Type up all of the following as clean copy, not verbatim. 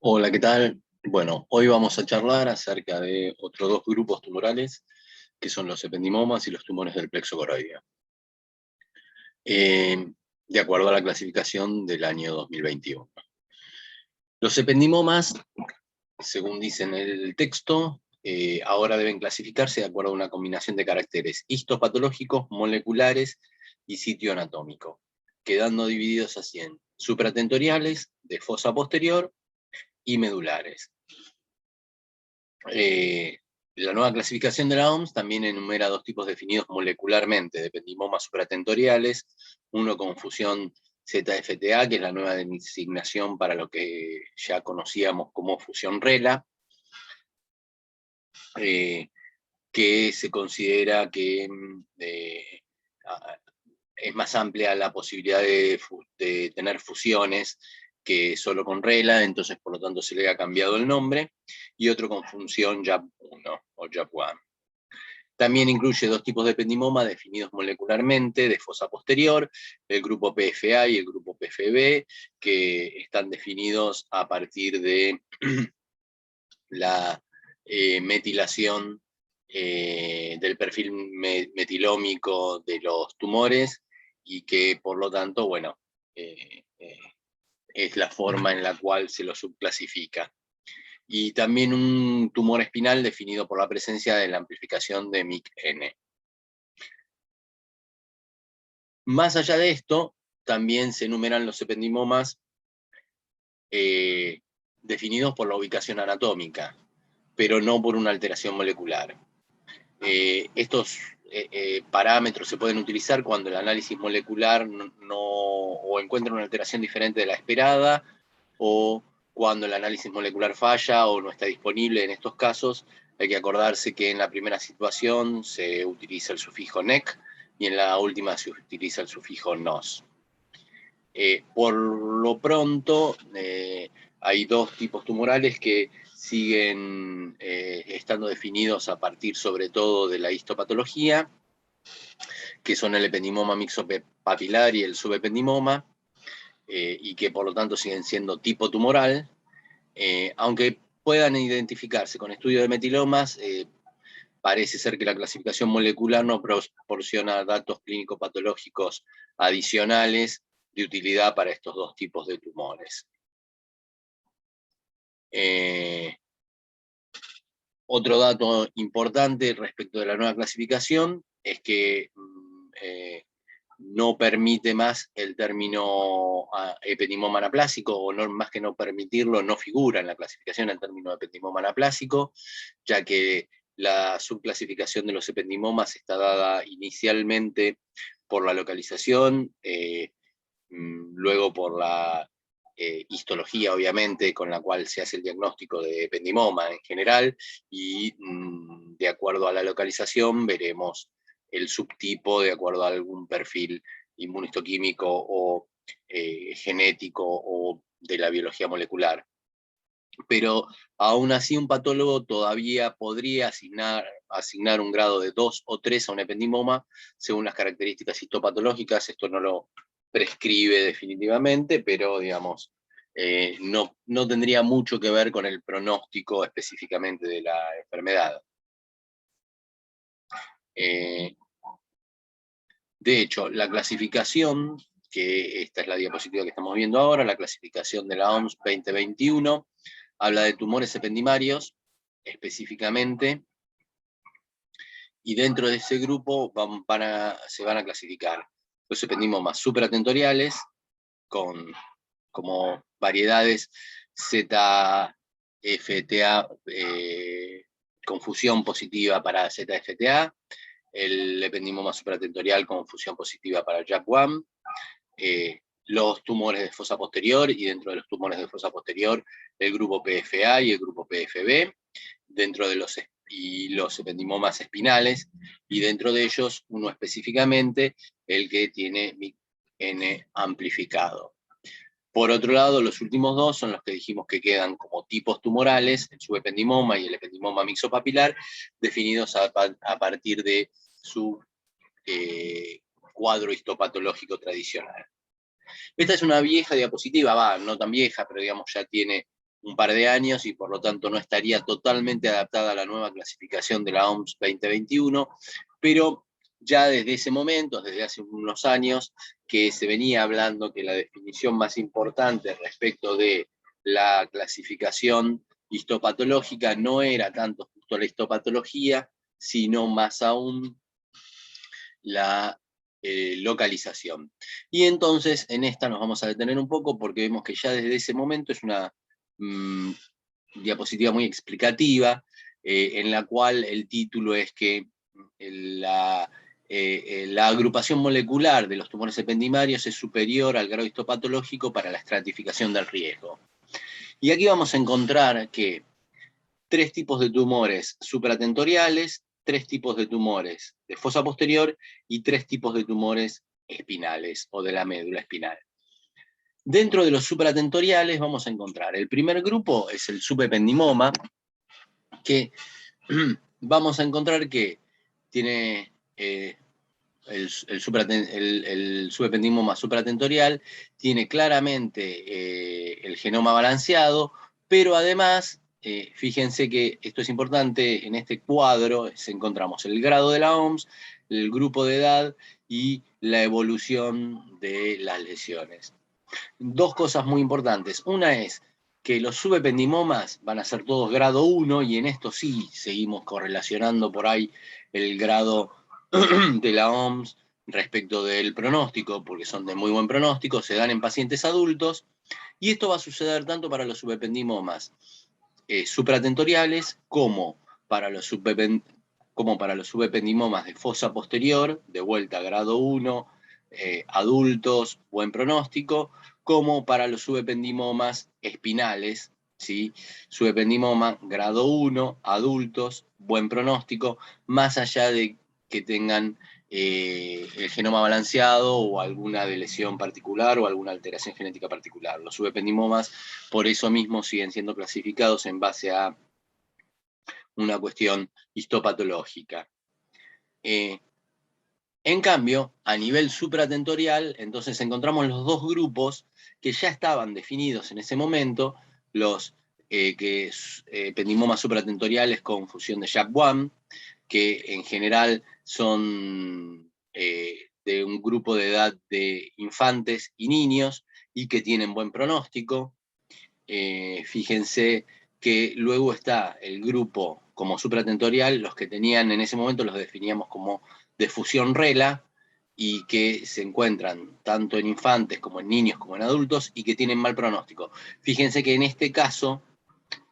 Hola, ¿qué tal? Bueno, hoy vamos a charlar acerca de otros dos grupos tumorales, que son los ependimomas y los tumores del plexo coroideo, eh, de acuerdo a la clasificación del año 2021. Los ependimomas, según dice en el texto, ahora deben clasificarse de acuerdo a una combinación de caracteres histopatológicos, moleculares y sitio anatómico, quedando divididos así en supratentoriales, de fosa posterior y medulares. La nueva clasificación de la OMS también enumera dos tipos definidos molecularmente de ependimomas supratentoriales, uno con fusión ZFTA, que es la nueva designación para lo que ya conocíamos como fusión RELA, que se considera que es más amplia la posibilidad de tener fusiones que solo con RELA, entonces por lo tanto se le ha cambiado el nombre, y otro con función JAP1 o JAP1. También incluye dos tipos de ependimoma definidos molecularmente de fosa posterior, el grupo PFA y el grupo PFB, que están definidos a partir de la metilación del perfil metilómico de los tumores, y que por lo tanto, bueno, es la forma en la cual se lo subclasifica. Y también un tumor espinal definido por la presencia de la amplificación de MYC-N. Más allá de esto, también se enumeran los ependimomas definidos por la ubicación anatómica, pero no por una alteración molecular. Estos parámetros se pueden utilizar cuando el análisis molecular o encuentra una alteración diferente de la esperada, o cuando el análisis molecular falla o no está disponible. En estos casos hay que acordarse que en la primera situación se utiliza el sufijo NEC y en la última se utiliza el sufijo NOS. Por lo pronto, hay dos tipos tumorales que siguen estando definidos a partir sobre todo de la histopatología, que son el ependimoma mixopapilar y el subependimoma, y que por lo tanto siguen siendo tipo tumoral, aunque puedan identificarse con estudio de metilomas. Parece ser que la clasificación molecular no proporciona datos clínico-patológicos adicionales de utilidad para estos dos tipos de tumores. Otro dato importante respecto de la nueva clasificación es que no permite más el término ependimoma anaplásico, o no, más que no permitirlo, no figura en la clasificación el término ependimoma anaplásico, ya que la subclasificación de los ependimomas está dada inicialmente por la localización, luego por la histología, obviamente, con la cual se hace el diagnóstico de ependimoma en general, y de acuerdo a la localización veremos el subtipo de acuerdo a algún perfil inmunistoquímico o genético o de la biología molecular. Pero aún así un patólogo todavía podría asignar un grado de 2 o 3 a un ependimoma según las características histopatológicas. Esto no lo prescribe definitivamente, pero digamos, no tendría mucho que ver con el pronóstico específicamente de la enfermedad. De hecho, la clasificación, que esta es la diapositiva que estamos viendo ahora, la clasificación de la OMS 2021, habla de tumores ependimarios específicamente, y dentro de ese grupo se van a clasificar los ependimomas supratentoriales, como variedades ZFTA, con fusión positiva para ZFTA, el ependimoma supratentorial con fusión positiva para JAK1, los tumores de fosa posterior, y dentro de los tumores de fosa posterior el grupo PFA y el grupo PFB, dentro de los ependimomas espinales, y dentro de ellos uno específicamente, el que tiene MYC-N amplificado. Por otro lado, los últimos dos son los que dijimos que quedan como tipos tumorales, el subependimoma y el ependimoma mixopapilar, definidos a partir de su cuadro histopatológico tradicional. Esta es una vieja diapositiva, no tan vieja, pero digamos ya tiene un par de años y por lo tanto no estaría totalmente adaptada a la nueva clasificación de la OMS 2021, pero ya desde ese momento, desde hace unos años, que se venía hablando que la definición más importante respecto de la clasificación histopatológica no era tanto justo la histopatología, sino más aún la localización. Y entonces en esta nos vamos a detener un poco porque vemos que ya desde ese momento es una diapositiva muy explicativa, en la cual el título es que la agrupación molecular de los tumores ependimarios es superior al grado histopatológico para la estratificación del riesgo. Y aquí vamos a encontrar que 3 tipos de tumores supratentoriales, 3 tipos de tumores de fosa posterior y 3 tipos de tumores espinales o de la médula espinal. Dentro de los supratentoriales vamos a encontrar, el primer grupo es el subependimoma, que vamos a encontrar que tiene el subependimoma supratentorial, tiene claramente el genoma balanceado, pero además, fíjense que esto es importante, en este cuadro encontramos el grado de la OMS, el grupo de edad y la evolución de las lesiones. 2 cosas muy importantes. Una es que los subependimomas van a ser todos grado 1 y en esto sí seguimos correlacionando por ahí el grado de la OMS respecto del pronóstico, porque son de muy buen pronóstico, se dan en pacientes adultos, y esto va a suceder tanto para los subependimomas supratentoriales como para los subependimomas de fosa posterior, de vuelta a grado 1, adultos, buen pronóstico, como para los subependimomas espinales, ¿sí? Subependimoma grado 1, adultos, buen pronóstico, más allá de que tengan el genoma balanceado o alguna lesión particular o alguna alteración genética particular. Los subependimomas, por eso mismo, siguen siendo clasificados en base a una cuestión histopatológica. En cambio, a nivel supratentorial, entonces encontramos los 2 grupos que ya estaban definidos en ese momento, los ependimomas supratentoriales con fusión de JAK1, que en general son de un grupo de edad de infantes y niños y que tienen buen pronóstico. Fíjense que luego está el grupo como supratentorial, los que tenían en ese momento los definíamos como de fusión RELA, y que se encuentran tanto en infantes como en niños como en adultos y que tienen mal pronóstico. Fíjense que en este caso,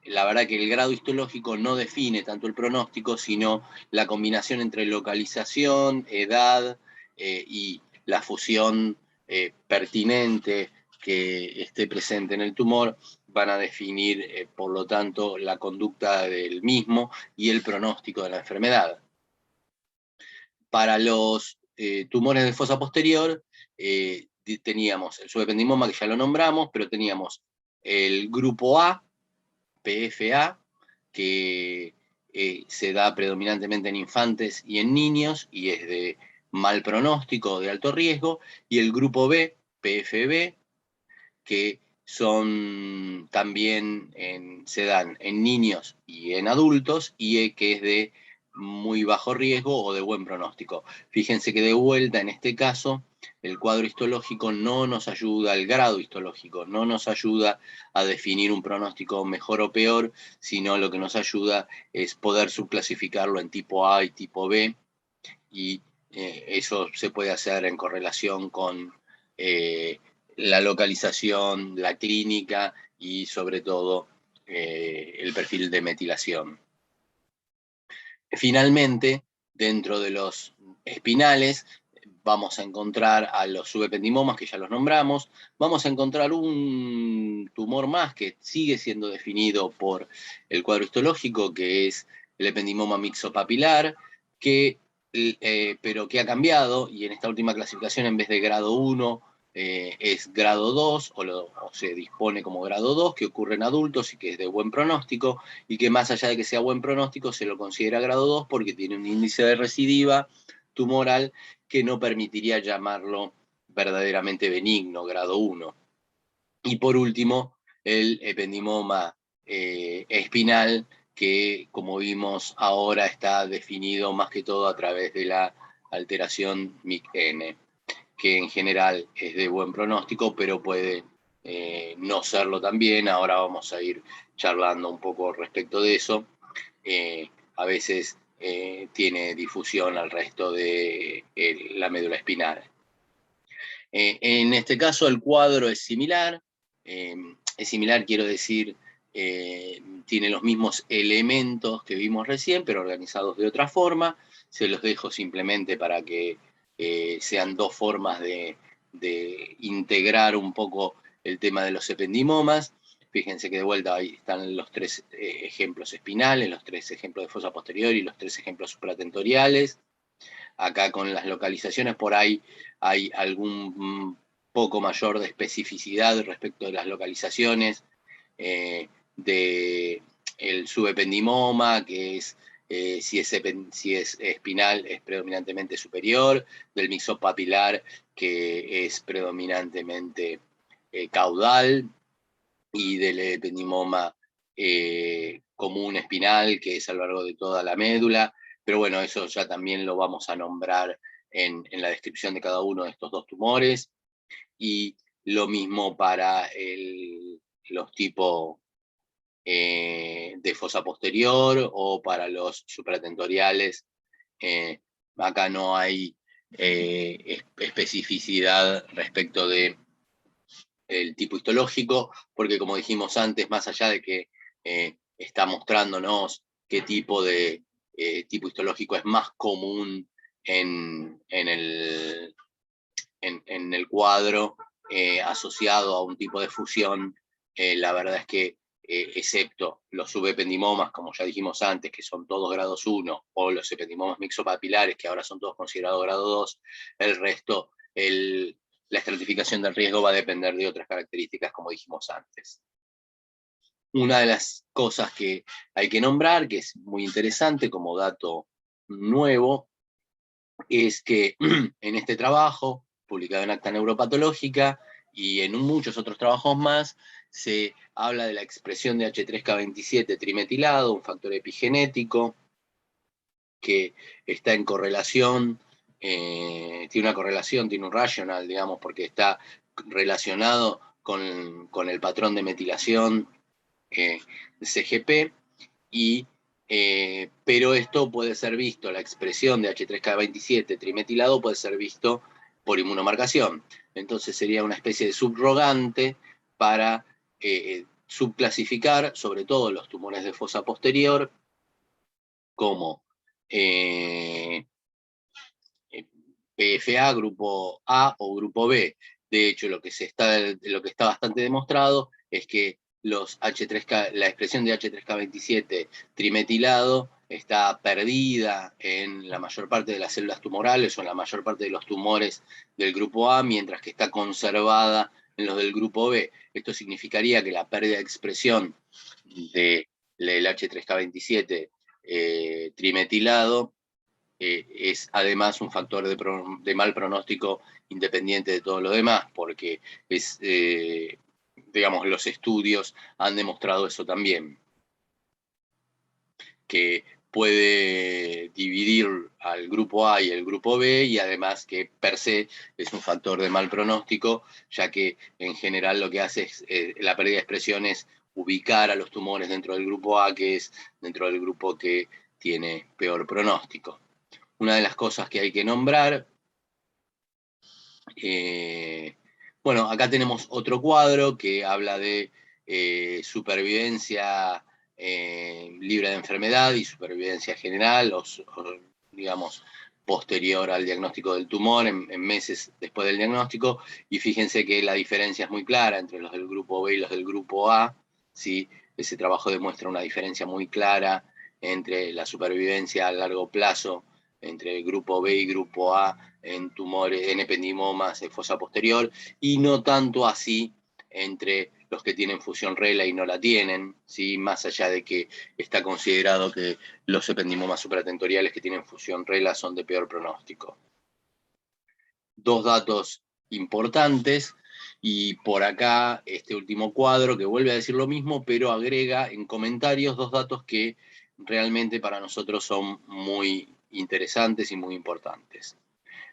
la verdad que el grado histológico no define tanto el pronóstico, sino la combinación entre localización, edad y la fusión pertinente que esté presente en el tumor van a definir, por lo tanto, la conducta del mismo y el pronóstico de la enfermedad. Para los tumores de fosa posterior, teníamos el subependimoma, que ya lo nombramos, pero teníamos el grupo A, PFA, que se da predominantemente en infantes y en niños, y es de mal pronóstico, de alto riesgo, y el grupo B, PFB, que son también se dan en niños y en adultos, y que es de muy bajo riesgo o de buen pronóstico. Fíjense que de vuelta, en este caso, el cuadro histológico no nos ayuda, el grado histológico no nos ayuda a definir un pronóstico mejor o peor, sino lo que nos ayuda es poder subclasificarlo en tipo A y tipo B, y eso se puede hacer en correlación con la localización, la clínica y sobre todo el perfil de metilación. Finalmente, dentro de los espinales, vamos a encontrar a los subependimomas, que ya los nombramos, vamos a encontrar un tumor más que sigue siendo definido por el cuadro histológico, que es el ependimoma mixopapilar, pero que ha cambiado, y en esta última clasificación, en vez de grado 1, es grado 2, o se dispone como grado 2, que ocurre en adultos y que es de buen pronóstico, y que más allá de que sea buen pronóstico, se lo considera grado 2 porque tiene un índice de recidiva tumoral que no permitiría llamarlo verdaderamente benigno, grado 1. Y por último, el ependimoma espinal, que como vimos ahora está definido más que todo a través de la alteración MIC-N, que en general es de buen pronóstico, pero puede no serlo también. Ahora vamos a ir charlando un poco respecto de eso. A veces tiene difusión al resto de la médula espinal. En este caso el cuadro es similar. Quiero decir, tiene los mismos elementos que vimos recién, pero organizados de otra forma. Se los dejo simplemente para que sean dos formas de integrar un poco el tema de los ependimomas. Fíjense que de vuelta ahí están los tres ejemplos espinales, los tres ejemplos de fosa posterior y los tres ejemplos supratentoriales. Acá con las localizaciones por ahí hay algún poco mayor de especificidad respecto de las localizaciones del subependimoma, que es si es espinal es predominantemente superior, del mixopapilar, que es predominantemente caudal, y del ependimoma común espinal, que es a lo largo de toda la médula. Pero bueno, eso ya también lo vamos a nombrar en la descripción de cada uno de estos dos tumores. Y lo mismo para los tipos de fosa posterior o para los supratentoriales. Acá no hay especificidad respecto de el tipo histológico, porque como dijimos antes, más allá de que está mostrándonos qué tipo de tipo histológico es más común en el cuadro asociado a un tipo de fusión, la verdad es que excepto los subependimomas, como ya dijimos antes, que son todos grados 1, o los ependimomas mixopapilares, que ahora son todos considerados grado 2, el resto, la estratificación del riesgo va a depender de otras características, como dijimos antes. Una de las cosas que hay que nombrar, que es muy interesante como dato nuevo, es que en este trabajo, publicado en Acta Neuropatológica y en muchos otros trabajos más, se habla de la expresión de H3K27 trimetilado, un factor epigenético que está en correlación, tiene una correlación, tiene un rational, digamos, porque está relacionado con el patrón de metilación CGP, pero esto puede ser visto, la expresión de H3K27 trimetilado puede ser visto por inmunomarcación. Entonces sería una especie de subrogante para subclasificar, sobre todo los tumores de fosa posterior, como PFA, grupo A o grupo B. De hecho, lo que está bastante demostrado es que la expresión de H3K27 trimetilado está perdida en la mayor parte de las células tumorales o en la mayor parte de los tumores del grupo A, mientras que está conservada en los del grupo B. Esto significaría que la pérdida de expresión del H3K27 trimetilado es además un factor de mal pronóstico independiente de todo lo demás, porque digamos, los estudios han demostrado eso también, que puede dividir al grupo A y el grupo B, y además que per se es un factor de mal pronóstico, ya que en general lo que hace es, la pérdida de expresión es ubicar a los tumores dentro del grupo A, que es dentro del grupo que tiene peor pronóstico. Una de las cosas que hay que nombrar, bueno, acá tenemos otro cuadro que habla de supervivencia libre de enfermedad y supervivencia general, o digamos, posterior al diagnóstico del tumor, en meses después del diagnóstico, y fíjense que la diferencia es muy clara entre los del grupo B y los del grupo A, ¿sí? Ese trabajo demuestra una diferencia muy clara entre la supervivencia a largo plazo entre el grupo B y grupo A en tumores, en ependimomas de fosa posterior, y no tanto así entre los que tienen fusión RELA y no la tienen, ¿sí? Más allá de que está considerado que los ependimomas supratentoriales que tienen fusión RELA son de peor pronóstico. Dos datos importantes Y por acá, este último cuadro que vuelve a decir lo mismo, pero agrega en comentarios 2 datos que realmente para nosotros son muy interesantes y muy importantes.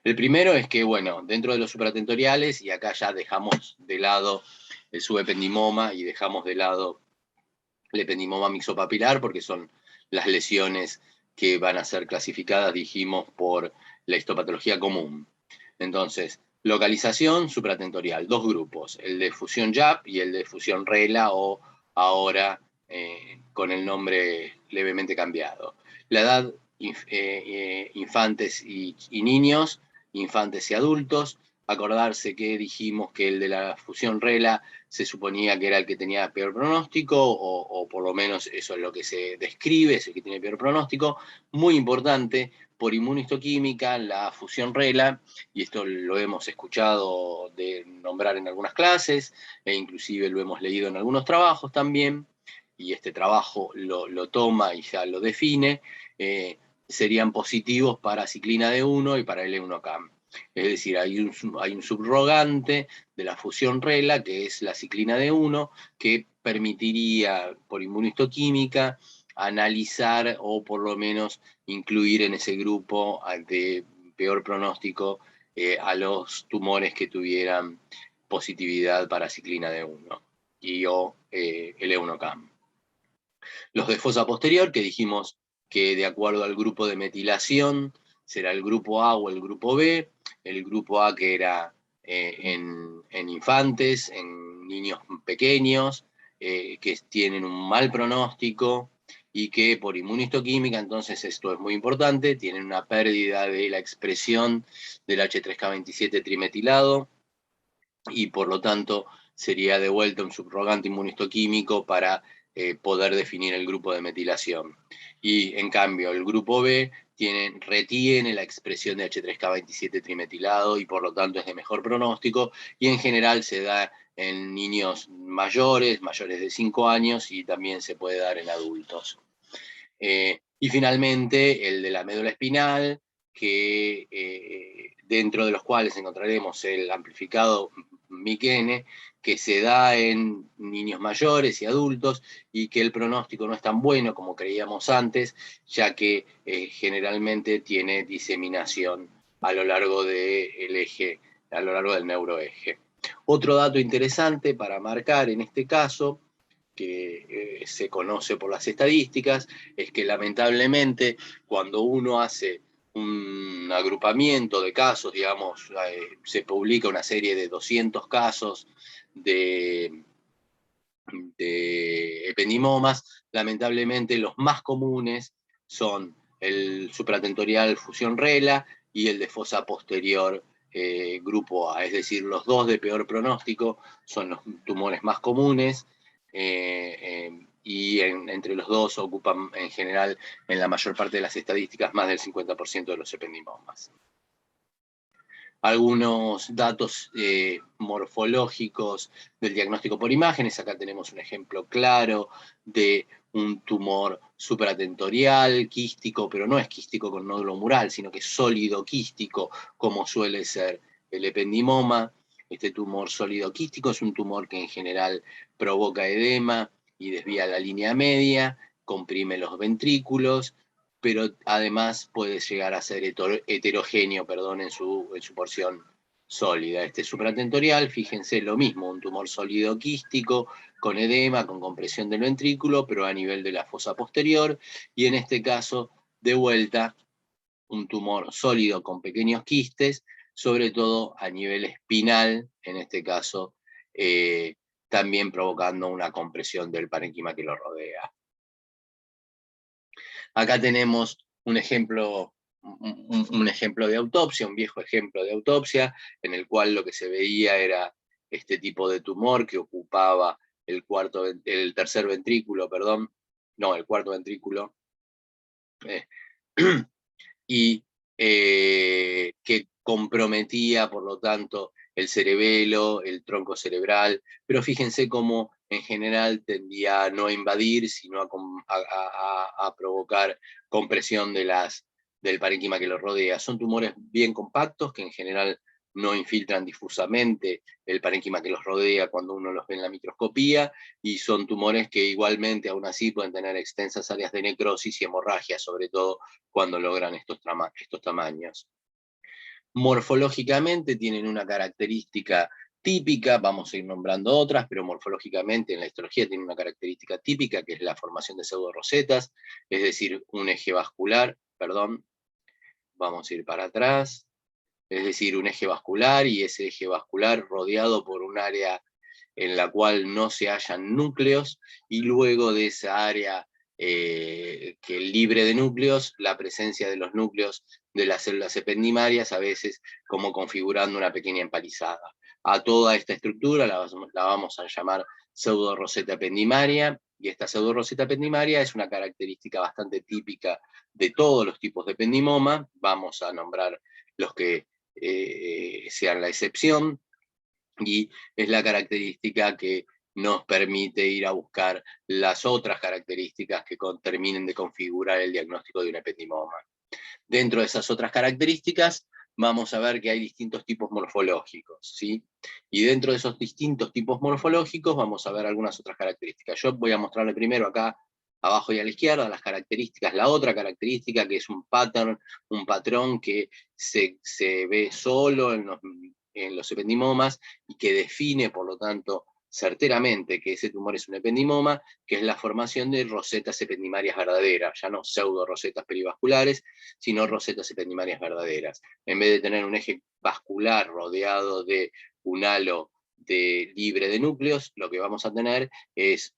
El primero es que, bueno, dentro de los supratentoriales, y acá ya dejamos de lado el subependimoma y dejamos de lado el ependimoma mixopapilar, porque son las lesiones que van a ser clasificadas, dijimos, por la histopatología común. Entonces, localización supratentorial, 2 grupos, el de fusión JAP y el de fusión RELA, o ahora con el nombre levemente cambiado. La edad, infantes y niños, infantes y adultos. Acordarse que dijimos que el de la fusión RELA se suponía que era el que tenía peor pronóstico, o por lo menos eso es lo que se describe, es el que tiene peor pronóstico. Muy importante, por inmunohistoquímica, la fusión RELA, y esto lo hemos escuchado de nombrar en algunas clases, e inclusive lo hemos leído en algunos trabajos también, y este trabajo lo toma y ya lo define, serían positivos para ciclina D1 y para L1CAM. Es decir, hay un subrogante de la fusión RELA, que es la ciclina D1, que permitiría, por inmunohistoquímica, analizar o por lo menos incluir en ese grupo de peor pronóstico a los tumores que tuvieran positividad para ciclina D1 y o L1CAM. Los de fosa posterior, que dijimos que de acuerdo al grupo de metilación será el grupo A o el grupo B. El grupo A que era en infantes, en niños pequeños, que tienen un mal pronóstico y que por inmunohistoquímica, entonces esto es muy importante, tienen una pérdida de la expresión del H3K27 trimetilado y por lo tanto sería de vuelta un subrogante inmunohistoquímico para poder definir el grupo de metilación. Y en cambio el grupo B retiene la expresión de H3K27 trimetilado y por lo tanto es de mejor pronóstico, y en general se da en niños mayores de 5 años, y también se puede dar en adultos. Y finalmente el de la médula espinal, que dentro de los cuales encontraremos el amplificado MIC-N, que se da en niños mayores y adultos, y que el pronóstico no es tan bueno como creíamos antes, ya que generalmente tiene diseminación a lo largo del eje, a lo largo del neuroeje. Otro dato interesante para marcar en este caso, que se conoce por las estadísticas, es que lamentablemente cuando uno hace un agrupamiento de casos, digamos, se publica una serie de 200 casos de ependimomas, lamentablemente los más comunes son el supratentorial fusión RELA y el de fosa posterior grupo A, es decir, los 2 de peor pronóstico son los tumores más comunes, y entre los 2 ocupan en general, en la mayor parte de las estadísticas, más del 50% de los ependimomas. Algunos datos morfológicos del diagnóstico por imágenes. Acá tenemos un ejemplo claro de un tumor supratentorial, quístico, pero no es quístico con nódulo mural, sino que es sólido quístico, como suele ser el ependimoma. Este tumor sólido quístico es un tumor que en general provoca edema y desvía la línea media, comprime los ventrículos, pero además puede llegar a ser heterogéneo, en su porción sólida. Este supratentorial, fíjense, lo mismo, un tumor sólido quístico, con edema, con compresión del ventrículo, pero a nivel de la fosa posterior, y en este caso, de vuelta, un tumor sólido con pequeños quistes, sobre todo a nivel espinal, en este caso, también provocando una compresión del parénquima que lo rodea. Acá tenemos un ejemplo de autopsia, un viejo ejemplo de autopsia, en el cual lo que se veía era este tipo de tumor que ocupaba el tercer ventrículo, el cuarto ventrículo, y que comprometía, por lo tanto, el cerebelo, el tronco cerebral, pero fíjense cómo en general tendía a no invadir, sino a provocar compresión del parénquima que lo rodea. Son tumores bien compactos que en general no infiltran difusamente el parénquima que los rodea cuando uno los ve en la microscopía, y son tumores que igualmente aún así pueden tener extensas áreas de necrosis y hemorragia, sobre todo cuando logran estos tamaños. Morfológicamente tienen una característica típica, vamos a ir nombrando otras, pero morfológicamente en la histología tiene una característica típica, que es la formación de pseudorosetas, es decir, un eje vascular, perdón, vamos a ir para atrás, es decir, un eje vascular, y ese eje vascular rodeado por un área en la cual no se hallan núcleos, y luego de esa área que libre de núcleos, la presencia de los núcleos de las células ependimarias, a veces como configurando una pequeña empalizada. A toda esta estructura la vamos a llamar pseudoroseta ependimaria, y esta pseudoroseta ependimaria es una característica bastante típica de todos los tipos de ependimoma. Vamos a nombrar los que sean la excepción, y es la característica que nos permite ir a buscar las otras características que terminen de configurar el diagnóstico de un ependimoma. Dentro de esas otras características, vamos a ver que hay distintos tipos morfológicos, ¿sí? Y dentro de esos distintos tipos morfológicos vamos a ver algunas otras características. Yo voy a mostrarle primero acá, abajo y a la izquierda, las características. La otra característica, que es un patrón que se ve solo en los ependimomas, y que define, por lo tanto, certeramente que ese tumor es un ependimoma, que es la formación de rosetas ependimarias verdaderas, ya no pseudo rosetas perivasculares, sino rosetas ependimarias verdaderas. En vez de tener un eje vascular rodeado de un halo libre de núcleos, lo que vamos a tener es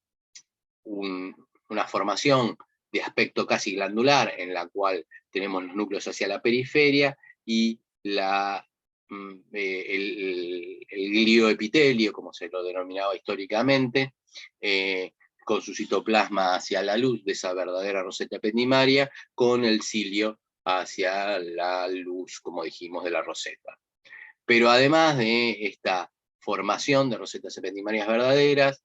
una formación de aspecto casi glandular, en la cual tenemos los núcleos hacia la periferia, y el glioepitelio, como se lo denominaba históricamente, con su citoplasma hacia la luz de esa verdadera roseta ependimaria, con el cilio hacia la luz, como dijimos, de la roseta. Pero además de esta formación de rosetas ependimarias verdaderas,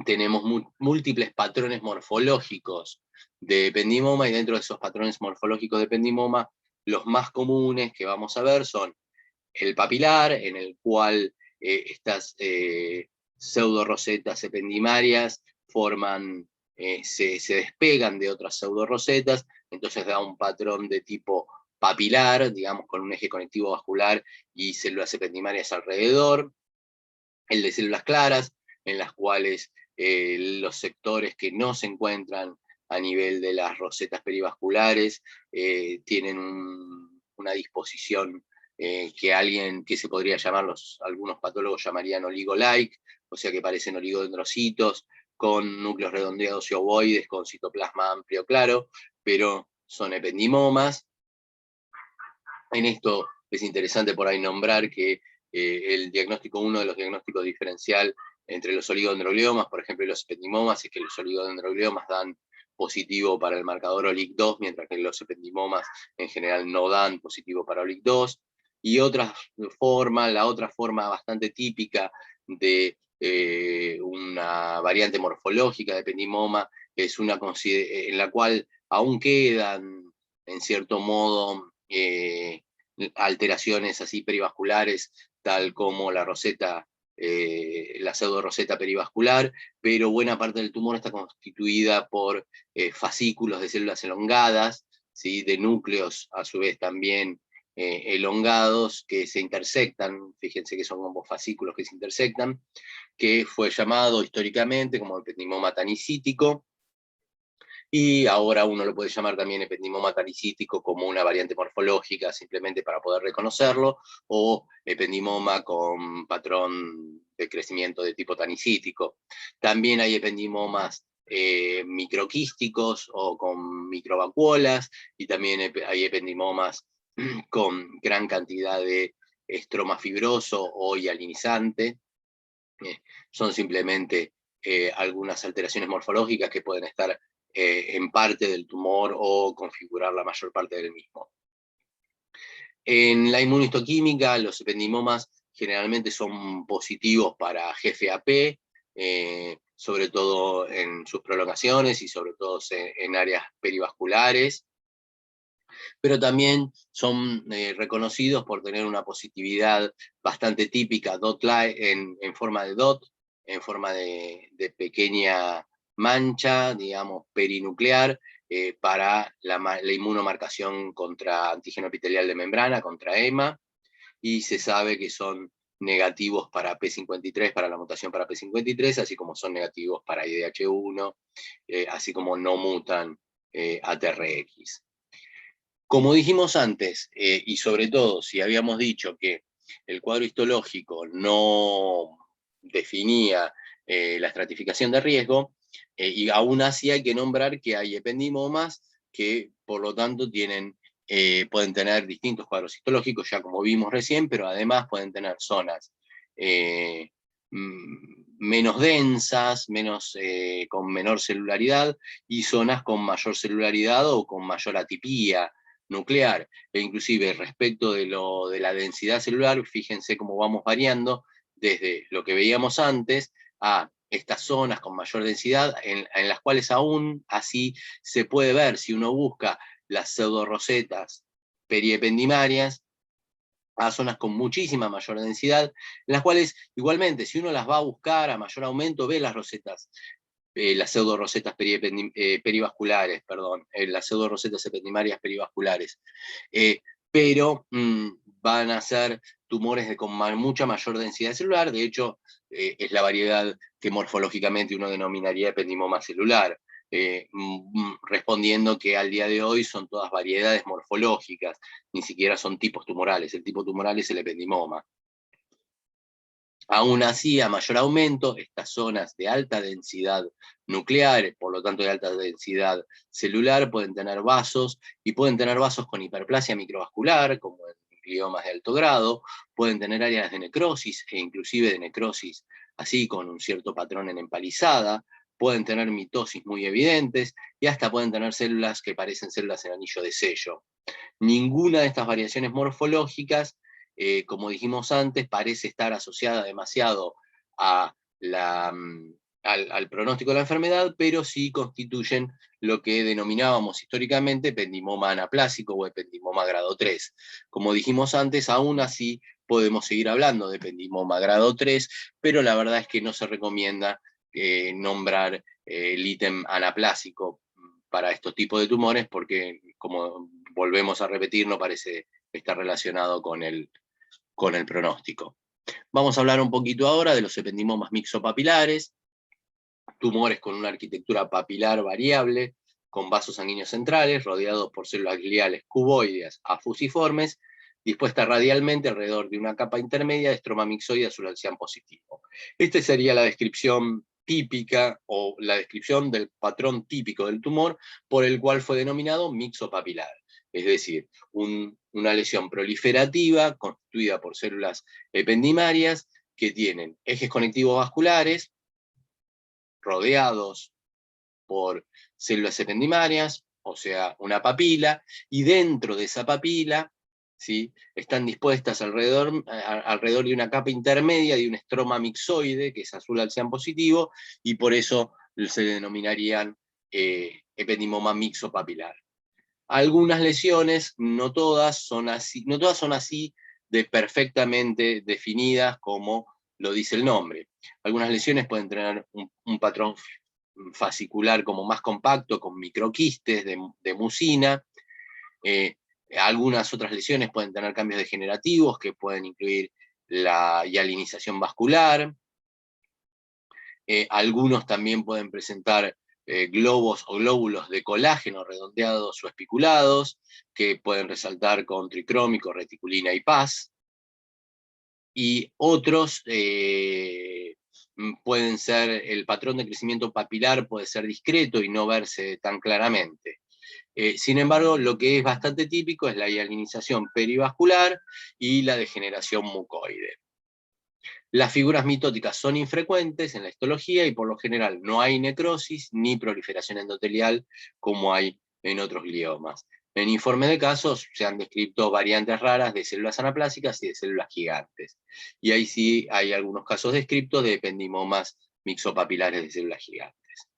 tenemos múltiples patrones morfológicos de ependimoma, y dentro de esos patrones morfológicos de ependimoma, los más comunes que vamos a ver son el papilar, en el cual estas pseudorosetas ependimarias se despegan de otras pseudorosetas, entonces da un patrón de tipo papilar, digamos, con un eje conectivo vascular y células ependimarias alrededor. El de células claras, en las cuales los sectores que no se encuentran a nivel de las rosetas perivasculares tienen una disposición que se podría llamar, algunos patólogos llamarían oligo-like, o sea que parecen oligodendrocitos, con núcleos redondeados y ovoides, con citoplasma amplio claro, pero son ependimomas. En esto es interesante por ahí nombrar que uno de los diagnósticos diferencial entre los oligodendrogliomas, por ejemplo, y los ependimomas, es que los oligodendrogliomas dan positivo para el marcador OLIC2, mientras que los ependimomas en general no dan positivo para OLIC2. Y la otra forma bastante típica de una variante morfológica de ependimoma es en la cual aún quedan, en cierto modo, alteraciones así perivasculares, tal como la pseudoroseta perivascular, pero buena parte del tumor está constituida por fascículos de células elongadas, ¿sí? De núcleos a su vez también elongados, que se intersectan. Fíjense que son como fascículos que se intersectan, que fue llamado históricamente como ependimoma tanicítico, y ahora uno lo puede llamar también ependimoma tanicítico como una variante morfológica, simplemente para poder reconocerlo, o ependimoma con patrón de crecimiento de tipo tanicítico. También hay ependimomas microquísticos o con microvacuolas, y también hay ependimomas con gran cantidad de estroma fibroso o hialinizante. Son simplemente algunas alteraciones morfológicas que pueden estar en parte del tumor o configurar la mayor parte del mismo. En la inmunohistoquímica, los ependimomas generalmente son positivos para GFAP, sobre todo en sus prolongaciones y sobre todo en áreas perivasculares. pero también son reconocidos por tener una positividad bastante típica en forma de dot, en forma de pequeña mancha, digamos, perinuclear, para la inmunomarcación contra antígeno epitelial de membrana, contra EMA, y se sabe que son negativos para P53, para la mutación para P53, así como son negativos para IDH1, así como no mutan a TRX. Como dijimos antes, y sobre todo si habíamos dicho que el cuadro histológico no definía la estratificación de riesgo, y aún así hay que nombrar que hay ependimomas que por lo tanto pueden tener distintos cuadros histológicos, ya como vimos recién, pero además pueden tener zonas menos densas, con menor celularidad, y zonas con mayor celularidad o con mayor atipía nuclear. E inclusive respecto de la densidad celular, fíjense cómo vamos variando desde lo que veíamos antes a estas zonas con mayor densidad, en las cuales aún así se puede ver, si uno busca las pseudorosetas periependimarias, a zonas con muchísima mayor densidad, en las cuales igualmente, si uno las va a buscar a mayor aumento, ve las rosetas, las pseudorosetas perivasculares, las pseudorosetas ependimarias perivasculares, pero van a ser tumores con mucha mayor densidad celular. De hecho, es la variedad que morfológicamente uno denominaría ependimoma celular, respondiendo que al día de hoy son todas variedades morfológicas, ni siquiera son tipos tumorales. El tipo tumoral es el ependimoma. Aún así, a mayor aumento, estas zonas de alta densidad nuclear, por lo tanto de alta densidad celular, pueden tener vasos, y pueden tener vasos con hiperplasia microvascular, como en gliomas de alto grado, pueden tener áreas de necrosis, e inclusive de necrosis así con un cierto patrón en empalizada, pueden tener mitosis muy evidentes, y hasta pueden tener células que parecen células en anillo de sello. Ninguna de estas variaciones morfológicas, como dijimos antes, parece estar asociada demasiado a al pronóstico de la enfermedad, pero sí constituyen lo que denominábamos históricamente ependimoma anaplásico o ependimoma grado 3. Como dijimos antes, aún así podemos seguir hablando de ependimoma grado 3, pero la verdad es que no se recomienda nombrar el ítem anaplásico para estos tipos de tumores, porque, como volvemos a repetir, no parece estar relacionado con el pronóstico. Vamos a hablar un poquito ahora de los ependimomas mixopapilares, tumores con una arquitectura papilar variable, con vasos sanguíneos centrales, rodeados por células gliales cuboideas a fusiformes, dispuestas radialmente alrededor de una capa intermedia de estroma mixoide azul cian positivo. Esta sería la descripción típica, o la descripción del patrón típico del tumor, por el cual fue denominado mixopapilar. Es decir, una lesión proliferativa constituida por células ependimarias que tienen ejes conectivos vasculares, rodeados por células ependimarias, o sea, una papila, y dentro de esa papila, ¿sí?, están dispuestas alrededor de una capa intermedia de un estroma mixoide, que es azul al cian positivo, y por eso se denominarían ependimoma mixopapilar. Algunas lesiones, no todas son así de perfectamente definidas como lo dice el nombre. Algunas lesiones pueden tener un patrón fascicular como más compacto, con microquistes de mucina. Algunas otras lesiones pueden tener cambios degenerativos que pueden incluir la hialinización vascular. Algunos también pueden presentar globos o glóbulos de colágeno redondeados o espiculados, que pueden resaltar con tricrómico, reticulina y PAS. Y otros pueden ser, el patrón de crecimiento papilar puede ser discreto y no verse tan claramente. Sin embargo, lo que es bastante típico es la hialinización perivascular y la degeneración mucoide. Las figuras mitóticas son infrecuentes en la histología y por lo general no hay necrosis ni proliferación endotelial como hay en otros gliomas. En informes de casos se han descrito variantes raras de células anaplásicas y de células gigantes. Y ahí sí hay algunos casos descritos de ependimomas mixopapilares de células gigantes.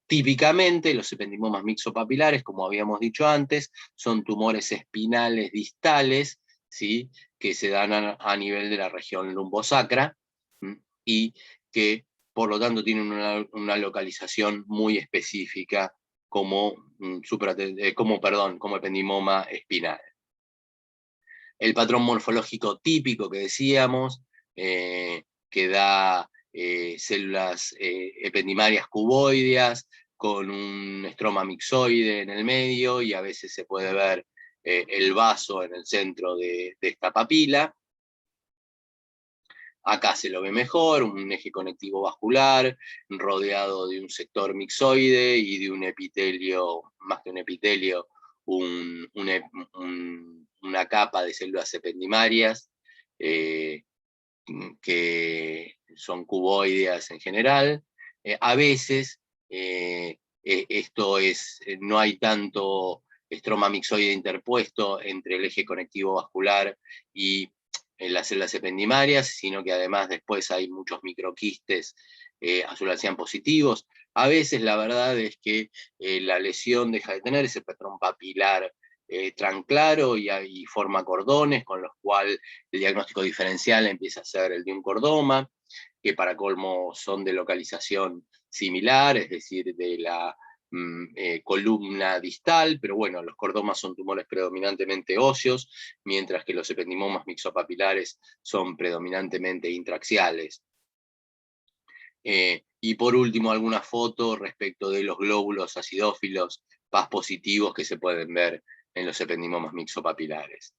Típicamente, los ependimomas mixopapilares, como habíamos dicho antes, son tumores espinales distales, ¿sí? Que se dan a nivel de la región lumbosacra, y que, por lo tanto, tienen una localización muy específica como ependimoma espinal. El patrón morfológico típico que decíamos, que da células ependimarias cuboideas, con un estroma mixoide en el medio, y a veces se puede ver el vaso en el centro de esta papila. Acá se lo ve mejor, un eje conectivo vascular, rodeado de un sector mixoide y de un epitelio, más que un epitelio, una capa de células ependimarias, que son cuboideas en general. A veces no hay tanto estroma mixoide interpuesto entre el eje conectivo vascular y las células ependimarias, sino que además después hay muchos microquistes azulancian positivos. A veces la verdad es que la lesión deja de tener ese patrón papilar tan claro y forma cordones, con los cuales el diagnóstico diferencial empieza a ser el de un cordoma, que para colmo son de localización similar, es decir, de la columna distal, pero bueno, los cordomas son tumores predominantemente óseos, mientras que los ependimomas mixopapilares son predominantemente intraxiales. Y por último, alguna foto respecto de los glóbulos acidófilos Paz positivos que se pueden ver en los ependimomas mixopapilares.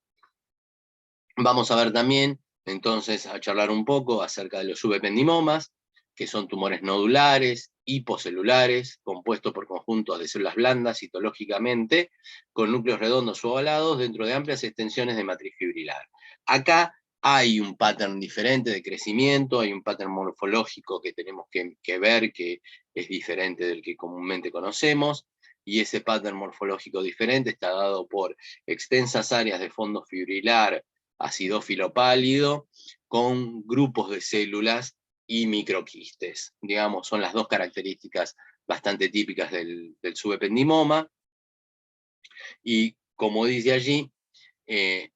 Vamos a ver también, entonces, a charlar un poco acerca de los subependimomas, que son tumores nodulares, hipocelulares, compuestos por conjuntos de células blandas citológicamente, con núcleos redondos o ovalados dentro de amplias extensiones de matriz fibrilar. Acá hay un patrón diferente de crecimiento, hay un patrón morfológico que tenemos que ver, que es diferente del que comúnmente conocemos, y ese patrón morfológico diferente está dado por extensas áreas de fondo fibrilar acidófilo pálido, con grupos de células y microquistes. Digamos, son las dos características bastante típicas del subependimoma, y como dice allí,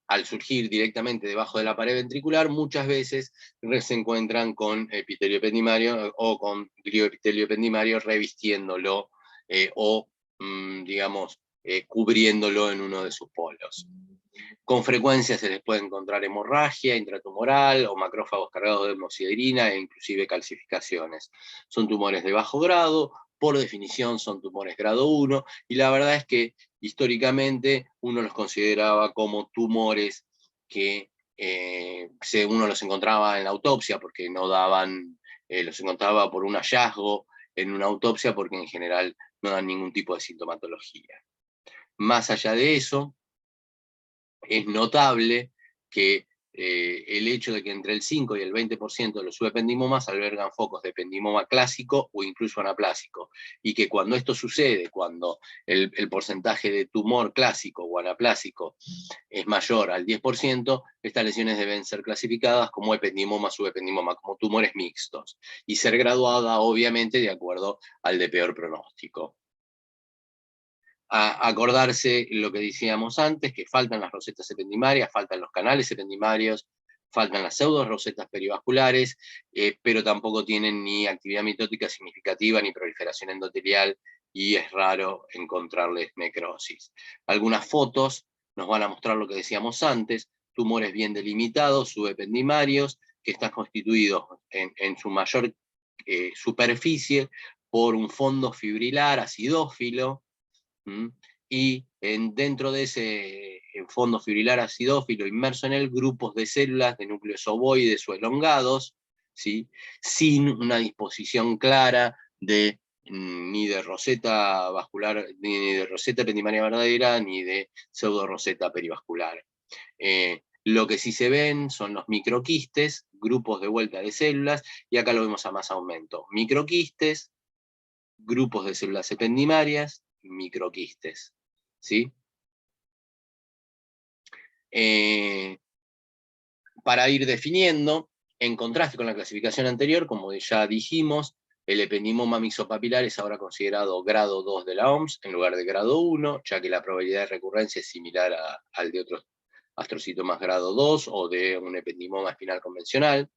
al surgir directamente debajo de la pared ventricular, muchas veces se encuentran con epitelio ependimario o con glioepitelio ependimario revistiéndolo o, digamos, cubriéndolo en uno de sus polos. Con frecuencia se les puede encontrar hemorragia intratumoral o macrófagos cargados de hemosiderina e inclusive calcificaciones. Son tumores de bajo grado, por definición son tumores grado 1, y la verdad es que históricamente uno los consideraba como tumores que uno los encontraba en la autopsia porque no daban, los encontraba por un hallazgo en una autopsia porque en general no dan ningún tipo de sintomatología. Más allá de eso, es notable que el hecho de que entre el 5 y el 20% de los subependimomas albergan focos de ependimoma clásico o incluso anaplásico, y que cuando esto sucede, cuando el porcentaje de tumor clásico o anaplásico es mayor al 10%, estas lesiones deben ser clasificadas como ependimoma, subependimoma, como tumores mixtos, y ser graduada obviamente de acuerdo al de peor pronóstico. A acordarse lo que decíamos antes, que faltan las rosetas ependimarias, faltan los canales ependimarios, faltan las pseudo rosetas perivasculares, pero tampoco tienen ni actividad mitótica significativa ni proliferación endotelial, y es raro encontrarles necrosis. Algunas fotos nos van a mostrar lo que decíamos antes: tumores bien delimitados, subependimarios, que están constituidos en su mayor superficie por un fondo fibrilar acidófilo, y dentro de ese fondo fibrilar acidófilo inmerso en él, grupos de células de núcleos ovoides o elongados, ¿sí? Sin una disposición clara ni de roseta vascular, ni de roseta ependimaria verdadera, ni de pseudo roseta perivascular. Lo que sí se ven son los microquistes, grupos de vuelta de células, y acá lo vemos a más aumento. Microquistes, grupos de células ependimarias, microquistes, ¿sí? Para ir definiendo, en contraste con la clasificación anterior, como ya dijimos, El ependimoma mixopapilar es ahora considerado grado 2 de la OMS en lugar de grado 1, ya que la probabilidad de recurrencia es similar al de otros astrocitomas grado 2 o de un ependimoma espinal convencional.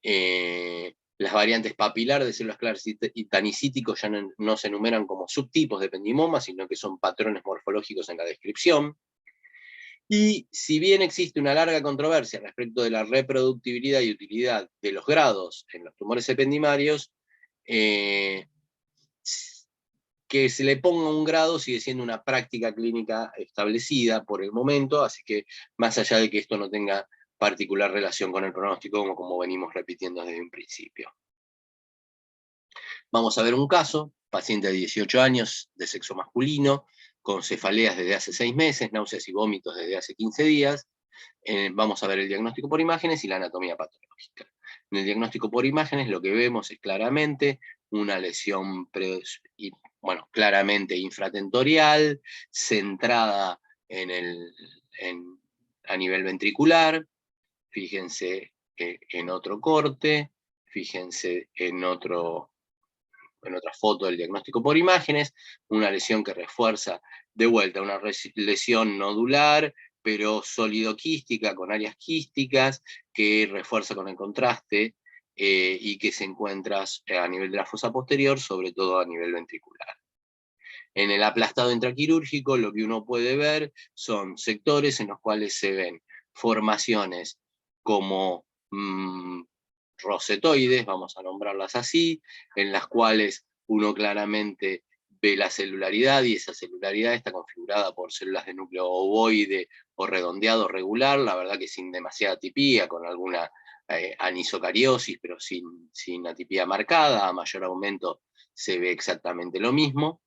Las variantes papilar de células claras y tanicíticos ya no se enumeran como subtipos de ependimoma, sino que son patrones morfológicos en la descripción. Y si bien existe una larga controversia respecto de la reproductibilidad y utilidad de los grados en los tumores ependimarios, que se le ponga un grado sigue siendo una práctica clínica establecida por el momento, así que más allá de que esto no tenga particular relación con el pronóstico, como venimos repitiendo desde un principio. Vamos a ver un caso, paciente de 18 años, de sexo masculino, con cefaleas desde hace 6 meses, náuseas y vómitos desde hace 15 días. Vamos a ver el diagnóstico por imágenes y la anatomía patológica. En el diagnóstico por imágenes lo que vemos es claramente una lesión claramente infratentorial, centrada a nivel ventricular. Fíjense en otro corte, fíjense en otra foto del diagnóstico por imágenes, una lesión que refuerza de vuelta, una lesión nodular, pero sólido-quística, con áreas quísticas, que refuerza con el contraste y que se encuentra a nivel de la fosa posterior, sobre todo a nivel ventricular. En el aplastado intraquirúrgico lo que uno puede ver son sectores en los cuales se ven formaciones como rosetoides, vamos a nombrarlas así, en las cuales uno claramente ve la celularidad, y esa celularidad está configurada por células de núcleo ovoide o redondeado regular, la verdad que sin demasiada atipía, con alguna anisocariosis, pero sin atipía marcada. A mayor aumento se ve exactamente lo mismo.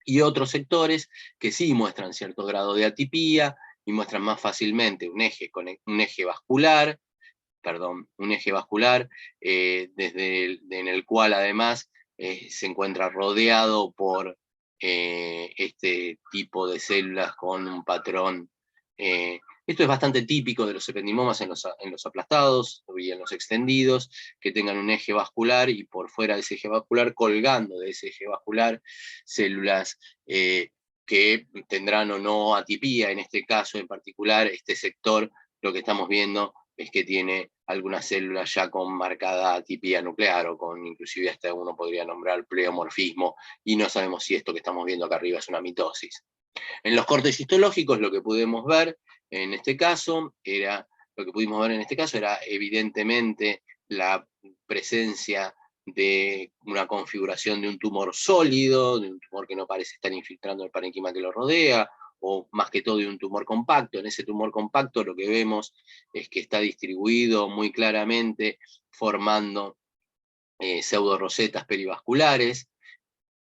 Y otros sectores que sí muestran cierto grado de atipía y muestran más fácilmente un eje vascular, en el cual además se encuentra rodeado por este tipo de células con un patrón. Esto es bastante típico de los ependimomas en los aplastados y en los extendidos, que tengan un eje vascular y por fuera de ese eje vascular, colgando de ese eje vascular, células que tendrán o no atipía. En este caso en particular, este sector, lo que estamos viendo es que tiene algunas células ya con marcada atipía nuclear, o con inclusive hasta uno podría nombrar pleomorfismo, y no sabemos si esto que estamos viendo acá arriba es una mitosis. En los cortes histológicos lo que pudimos ver en este caso era evidentemente la presencia de una configuración de un tumor sólido, de un tumor que no parece estar infiltrando el parénquima que lo rodea, o más que todo de un tumor compacto. En ese tumor compacto lo que vemos es que está distribuido muy claramente, formando pseudorosetas perivasculares.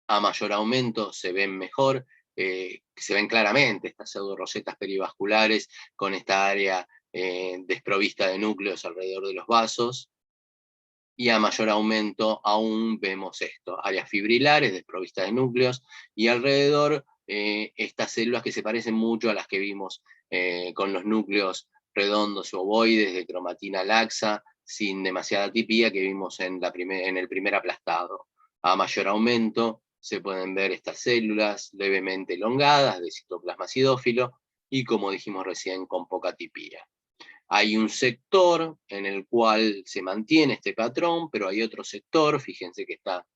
A mayor aumento se ven mejor, se ven claramente estas pseudorosetas perivasculares con esta área desprovista de núcleos alrededor de los vasos. Y a mayor aumento aún vemos esto, áreas fibrilares desprovistas de núcleos, y alrededor estas células que se parecen mucho a las que vimos con los núcleos redondos o ovoides de cromatina laxa, sin demasiada atipía, que vimos en el primer aplastado. A mayor aumento se pueden ver estas células levemente elongadas de citoplasma acidófilo, y como dijimos recién, con poca atipía. Hay un sector en el cual se mantiene este patrón, pero hay otro sector, fíjense que está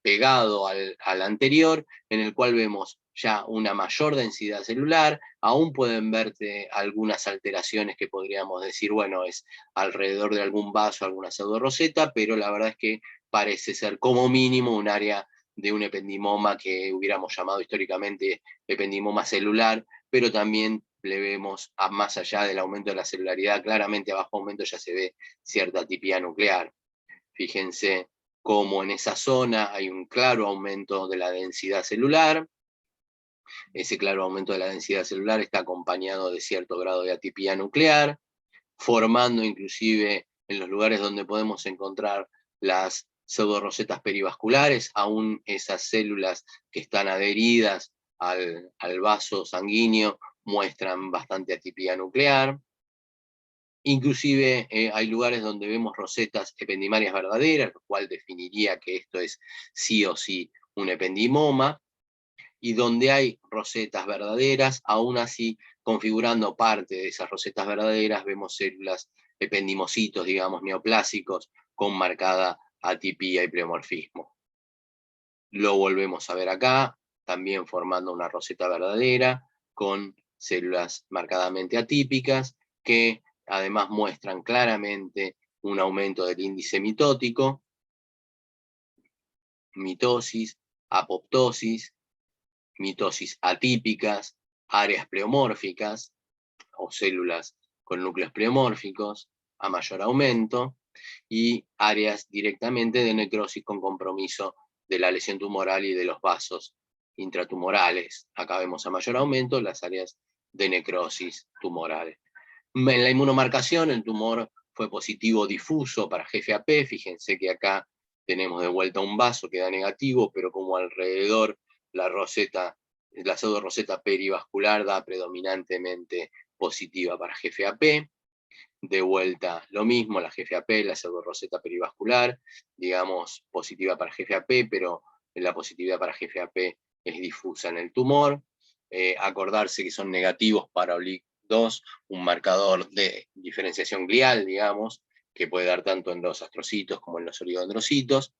pegado al anterior, en el cual vemos ya una mayor densidad celular. Aún pueden verse algunas alteraciones que podríamos decir, bueno, es alrededor de algún vaso, alguna pseudoroseta, pero la verdad es que parece ser como mínimo un área de un ependimoma que hubiéramos llamado históricamente ependimoma celular, pero también le vemos, más allá del aumento de la celularidad, claramente a bajo aumento ya se ve cierta atipía nuclear. Fíjense cómo en esa zona hay un claro aumento de la densidad celular. Ese claro aumento de la densidad celular está acompañado de cierto grado de atipía nuclear, formando inclusive en los lugares donde podemos encontrar las pseudorosetas perivasculares, aún esas células que están adheridas al vaso sanguíneo muestran bastante atipía nuclear. Inclusive hay lugares donde vemos rosetas ependimarias verdaderas, lo cual definiría que esto es sí o sí un ependimoma, y donde hay rosetas verdaderas, aún así, configurando parte de esas rosetas verdaderas, vemos células ependimocitos, digamos, neoplásicos, con marcada atipía y pleomorfismo. Lo volvemos a ver acá, también formando una roseta verdadera, con células marcadamente atípicas, que además muestran claramente un aumento del índice mitótico, mitosis, apoptosis, mitosis atípicas, áreas pleomórficas o células con núcleos pleomórficos a mayor aumento, y áreas directamente de necrosis con compromiso de la lesión tumoral y de los vasos intratumorales. Acá vemos a mayor aumento las áreas de necrosis tumoral. En la inmunomarcación, el tumor fue positivo difuso para GFAP. Fíjense que acá tenemos de vuelta un vaso que da negativo, pero como alrededor la roseta, la pseudoroseta perivascular da predominantemente positiva para GFAP. De vuelta lo mismo, la GFAP, la pseudoroseta perivascular, digamos, positiva para GFAP, pero la positividad para GFAP es difusa en el tumor. Acordarse que son negativos para OLIC2, un marcador de diferenciación glial, digamos, que puede dar tanto en los astrocitos como en los oligodendrocitos.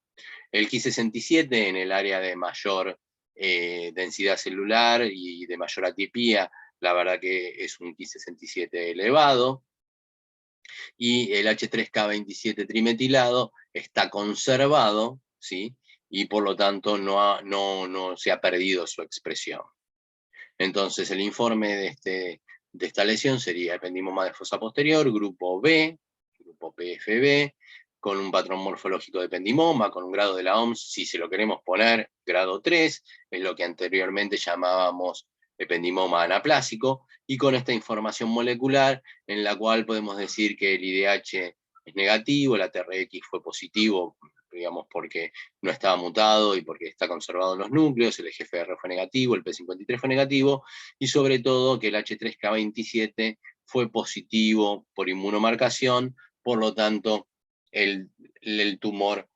El Ki67 en el área de mayor densidad celular y de mayor atipía, la verdad que es un Ki67 elevado. Y el H3K27 trimetilado está conservado, ¿sí? Y por lo tanto no se ha perdido su expresión. Entonces el informe de esta lesión sería ependimoma de fosa posterior, grupo B, grupo PFB, con un patrón morfológico de ependimoma, con un grado de la OMS, si se lo queremos poner, grado 3, es lo que anteriormente llamábamos ependimoma anaplásico, y con esta información molecular en la cual podemos decir que el IDH es negativo, el TRX fue positivo, digamos, porque no estaba mutado y porque está conservado en los núcleos, el EGFR fue negativo, el P53 fue negativo, y sobre todo que el H3K27 fue positivo por inmunomarcación, por lo tanto el tumor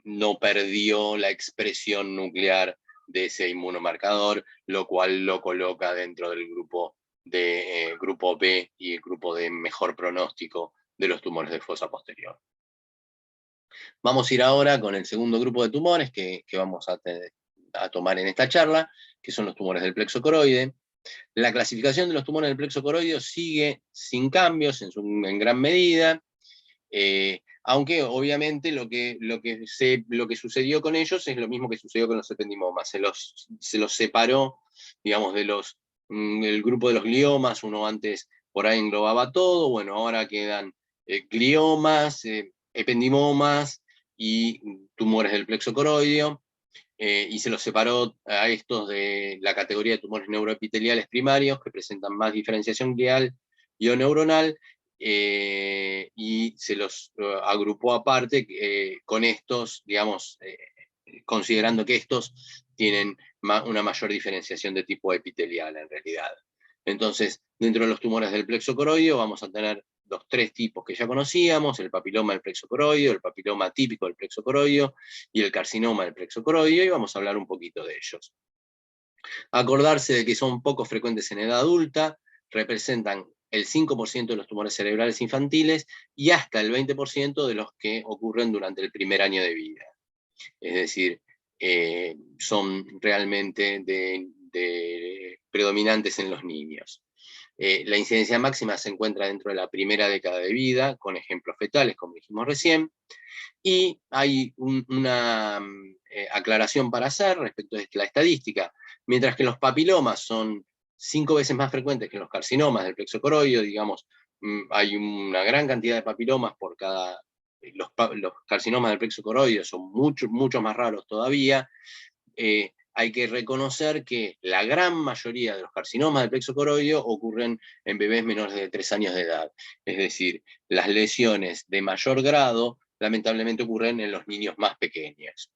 no perdió la expresión nuclear de ese inmunomarcador, lo cual lo coloca dentro del grupo grupo B y el grupo de mejor pronóstico de los tumores de fosa posterior. Vamos a ir ahora con el segundo grupo de tumores que vamos a tomar en esta charla, que son los tumores del plexo coroide. La clasificación de los tumores del plexo coroide sigue sin cambios en gran medida, aunque obviamente lo que sucedió con ellos es lo mismo que sucedió con los ependimomas. Se los separó, digamos, el grupo de los gliomas. Uno antes por ahí englobaba todo, bueno, ahora quedan gliomas, ependimomas y tumores del plexo coroideo, y se los separó a estos de la categoría de tumores neuroepiteliales primarios, que presentan más diferenciación glial y o neuronal, y se los agrupó aparte con estos, digamos, considerando que estos tienen una mayor diferenciación de tipo epitelial en realidad. Entonces, dentro de los tumores del plexo coroideo vamos a tener los tres tipos que ya conocíamos: el papiloma del plexo coroideo, el papiloma típico del plexo coroideo y el carcinoma del plexo coroideo, y vamos a hablar un poquito de ellos. Acordarse de que son poco frecuentes en edad adulta, representan el 5% de los tumores cerebrales infantiles y hasta el 20% de los que ocurren durante el primer año de vida. Es decir, son realmente predominantes en los niños. La incidencia máxima se encuentra dentro de la primera década de vida, con ejemplos fetales, como dijimos recién, y hay una aclaración para hacer respecto de la estadística. Mientras que los papilomas son 5 veces más frecuentes que los carcinomas del plexo coroideo, digamos, hay una gran cantidad de papilomas por cada... Los carcinomas del plexo coroideo son mucho más raros todavía. Hay que reconocer que la gran mayoría de los carcinomas del plexo coroideo ocurren en bebés menores de 3 años de edad. Es decir, las lesiones de mayor grado lamentablemente ocurren en los niños más pequeños.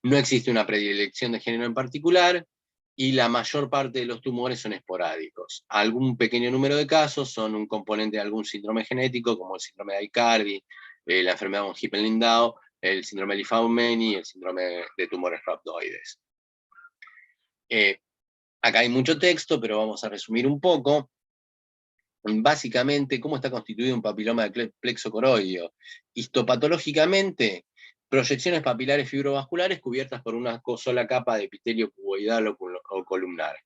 No existe una predilección de género en particular, y la mayor parte de los tumores son esporádicos. Algún pequeño número de casos son un componente de algún síndrome genético, como el síndrome de Aicardi, la enfermedad von Hippel-Lindau, el síndrome de Li-Fraumeni y el síndrome de tumores rhabdoides. Acá hay mucho texto, pero vamos a resumir un poco. Básicamente, ¿cómo está constituido un papiloma de plexo coroideo? Histopatológicamente, proyecciones papilares fibrovasculares cubiertas por una sola capa de epitelio cuboidal o columnar.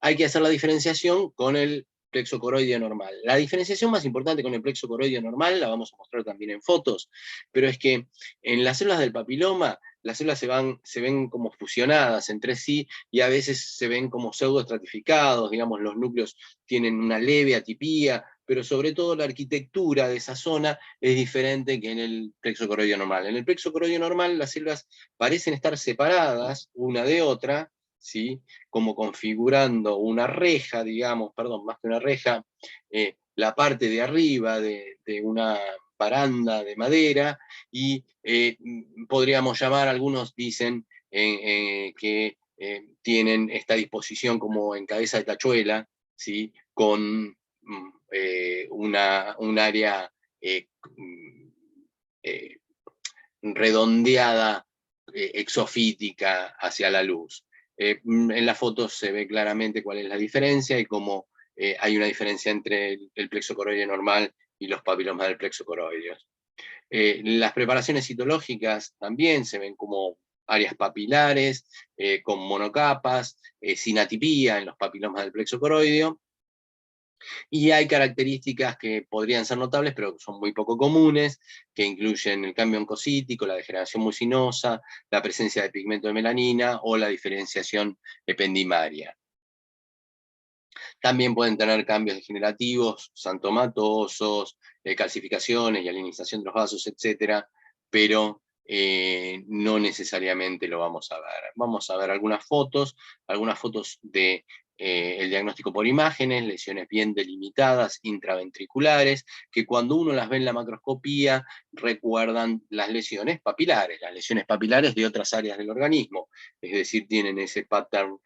Hay que hacer la diferenciación con el plexo coroideo normal. La diferenciación más importante con el plexo coroideo normal, la vamos a mostrar también en fotos, pero es que en las células del papiloma, las células se ven como fusionadas entre sí y a veces se ven como pseudoestratificados, digamos, los núcleos tienen una leve atipía, pero sobre todo la arquitectura de esa zona es diferente que en el plexo coroideo normal. En el plexo coroideo normal las células parecen estar separadas una de otra, ¿sí? Como configurando una reja, digamos, perdón, más que una reja, la parte de arriba de una baranda de madera, y podríamos llamar, algunos dicen que tienen esta disposición como en cabeza de tachuela, ¿sí? Con un área redondeada, exofítica hacia la luz. En las fotos se ve claramente cuál es la diferencia y cómo hay una diferencia entre el plexo coroideo normal y los papilomas del plexo coroideo. Las preparaciones citológicas también se ven como áreas papilares, con monocapas, sin atipía en los papilomas del plexo coroideo, y hay características que podrían ser notables, pero son muy poco comunes, que incluyen el cambio oncocítico, la degeneración mucinosa, la presencia de pigmento de melanina o la diferenciación ependimaria. También pueden tener cambios degenerativos, xantomatosos, calcificaciones y alinización de los vasos, etc., pero no necesariamente lo vamos a ver. Vamos a ver algunas fotos de el diagnóstico por imágenes, lesiones bien delimitadas, intraventriculares, que cuando uno las ve en la macroscopía recuerdan las lesiones papilares de otras áreas del organismo, es decir, tienen ese pattern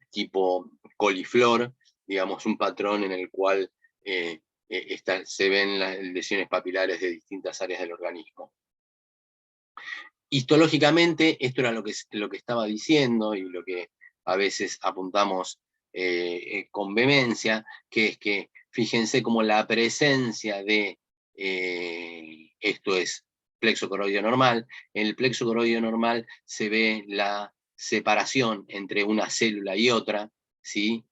tipo coliflor, digamos, un patrón en el cual se ven las lesiones papilares de distintas áreas del organismo. Histológicamente, esto era lo que estaba diciendo y lo que a veces apuntamos con vehemencia, que es que fíjense como la presencia de esto es plexo coroideo normal. En el plexo coroideo normal se ve la separación entre una célula y otra, ¿sí?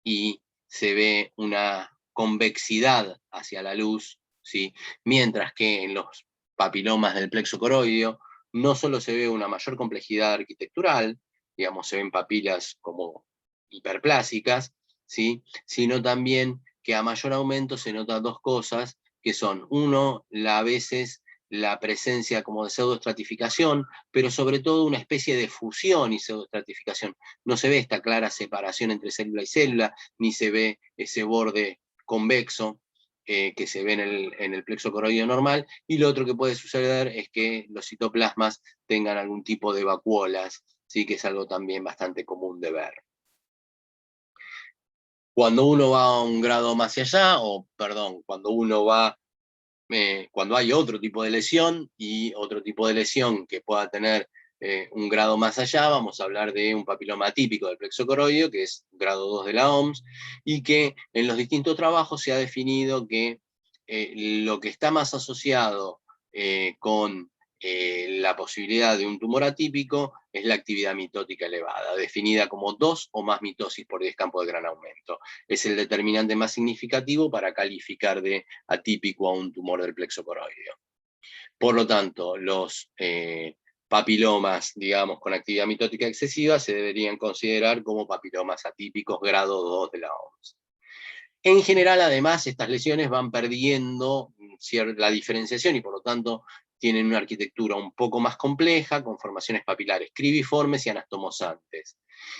Y se ve una convexidad hacia la luz, ¿sí? Mientras que en los papilomas del plexo coroideo no solo se ve una mayor complejidad arquitectural, digamos, se ven papilas como hiperplásicas, ¿sí? Sino también que a mayor aumento se notan dos cosas, que son, uno, a veces la presencia como de pseudoestratificación, pero sobre todo una especie de fusión y pseudoestratificación. No se ve esta clara separación entre célula y célula, ni se ve ese borde convexo que se ve en el plexo coroideo normal, y lo otro que puede suceder es que los citoplasmas tengan algún tipo de vacuolas, ¿sí? Que es algo también bastante común de ver. Cuando uno va a un grado más allá, cuando hay otro tipo de lesión y otro tipo de lesión que pueda tener un grado más allá, vamos a hablar de un papiloma atípico del plexo coroideo, que es grado 2 de la OMS, y que en los distintos trabajos se ha definido que lo que está más asociado con la posibilidad de un tumor atípico es la actividad mitótica elevada, definida como 2 o más mitosis por 10 campos de gran aumento. Es el determinante más significativo para calificar de atípico a un tumor del plexo coroideo. Por lo tanto, los papilomas, digamos, con actividad mitótica excesiva se deberían considerar como papilomas atípicos grado 2 de la OMS. En general, además, estas lesiones van perdiendo la diferenciación y por lo tanto tienen una arquitectura un poco más compleja, con formaciones papilares cribiformes y anastomosantes.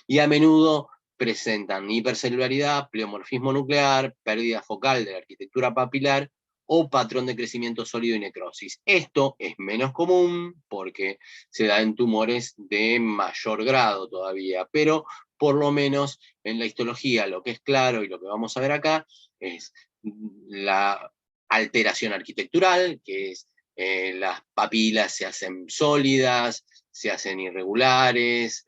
Y a menudo presentan hipercelularidad, pleomorfismo nuclear, pérdida focal de la arquitectura papilar o patrón de crecimiento sólido y necrosis. Esto es menos común porque se da en tumores de mayor grado todavía, pero por lo menos en la histología lo que es claro y lo que vamos a ver acá es la alteración arquitectural, que es las papilas se hacen sólidas, se hacen irregulares,